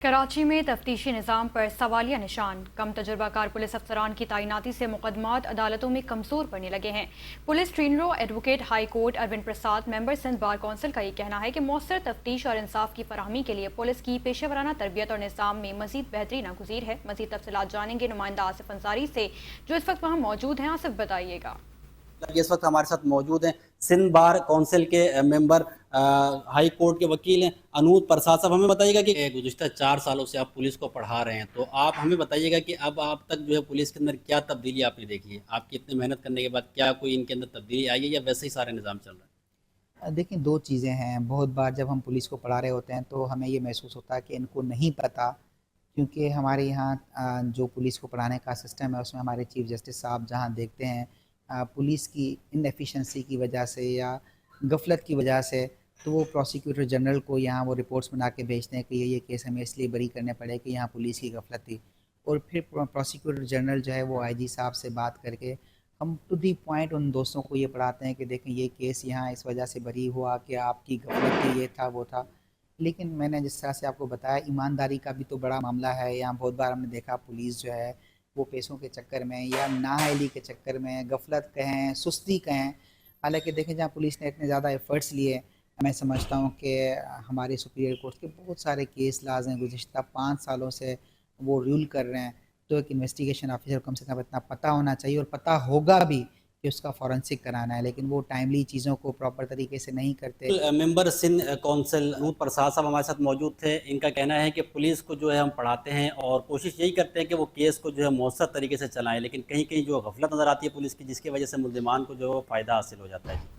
कराची में तफ्तीशी निज़ाम पर सवालिया निशान। कम तजुर्बा कार पुलिस अफसरान की तैनाती से मुकदमात अदालतों में कमज़ोर पड़ने लगे हैं। पुलिस ट्रेनरों advocate high court Arvind Prasad, member Sindh bar council का ये कहना है कि मौसर तफ्तीश और इंसाफ की फराहमी के लिए पुलिस की पेशेवराना तरबियत और निज़ाम में मज़ीद बेहतरी नागुज़ीर है। मज़ीद तफसीलात जानेंगे नुमाइंदा आसिफ अंसारी से, जो इस वक्त वहाँ मौजूद हैं। आसिफ, बताइएगा। इस वक्त हमारे साथ मौजूद हैं सिंध बार काउंसिल के मेंबर, हाई कोर्ट के वकील हैं अनूद प्रसाद साहब। हमें बताइएगा कि गुज़िश्ता 4 सालों से आप पुलिस को पढ़ा रहे हैं, तो आप हमें बताइएगा कि अब आप तक जो है पुलिस के अंदर क्या तब्दीली आपने देखी है? आपकी इतनी मेहनत करने के बाद क्या कोई इनके अंदर तब्दीली आई है या वैसे ही सारा निज़ाम चल रहा है? देखिए, 2 चीज़ें हैं। बहुत बार जब हम पुलिस को पढ़ा रहे होते हैं तो हमें ये महसूस होता है कि इनको नहीं पता, क्योंकि हमारे यहाँ जो पुलिस को पढ़ाने का सिस्टम है उसमें हमारे चीफ जस्टिस साहब जहाँ देखते हैं पुलिस की इनएफिशिएंसी की वजह से या गफलत की वजह से, तो वो प्रोसिक्यूटर जनरल को यहाँ वो रिपोर्ट्स बना के भेजते हैं कि ये केस हमें इसलिए बरी करने पड़े कि यहाँ पुलिस की गफलत थी। और फिर प्रोसिक्यूटर जनरल जो है वो आईजी साहब से बात करके हम टू दी पॉइंट उन दोस्तों को ये पढ़ाते हैं कि देखें ये केस यहाँ इस वजह से बरी हुआ कि आपकी गफलत थी, ये था वो था। लेकिन मैंने जिस तरह से आपको बताया, ईमानदारी का भी तो बड़ा मामला है। यहाँ बहुत बार हमने देखा पुलिस जो है वो पैसों के चक्कर में या नाअहली के चक्कर में, गफलत कहें, सुस्ती कहें, हालांकि देखें जहाँ पुलिस ने इतने ज़्यादा एफ़र्ट्स लिए, मैं समझता हूँ कि हमारे सुपीरियर कोर्ट के बहुत सारे केस लाज हैं गुज़िश्ता 5 सालों से वो रूल कर रहे हैं। तो एक इन्वेस्टिगेशन ऑफिसर कम से कम इतना पता होना चाहिए, और पता होगा भी कि उसका फॉरेंसिक कराना है, लेकिन वो टाइमली चीज़ों को प्रॉपर तरीके से नहीं करते। मेंबर सिंध काउंसिल अनूद प्रसाद साहब हमारे साथ मौजूद थे। इनका कहना है कि पुलिस को जो है हम पढ़ाते हैं और कोशिश यही करते हैं कि वो केस को जो है मौसर तरीके से चलाएं, लेकिन कहीं कहीं जो गफलत नज़र आती है पुलिस की, जिसकी वजह से मुल्ज़िमान को जो है फ़ायदा हासिल हो जाता है।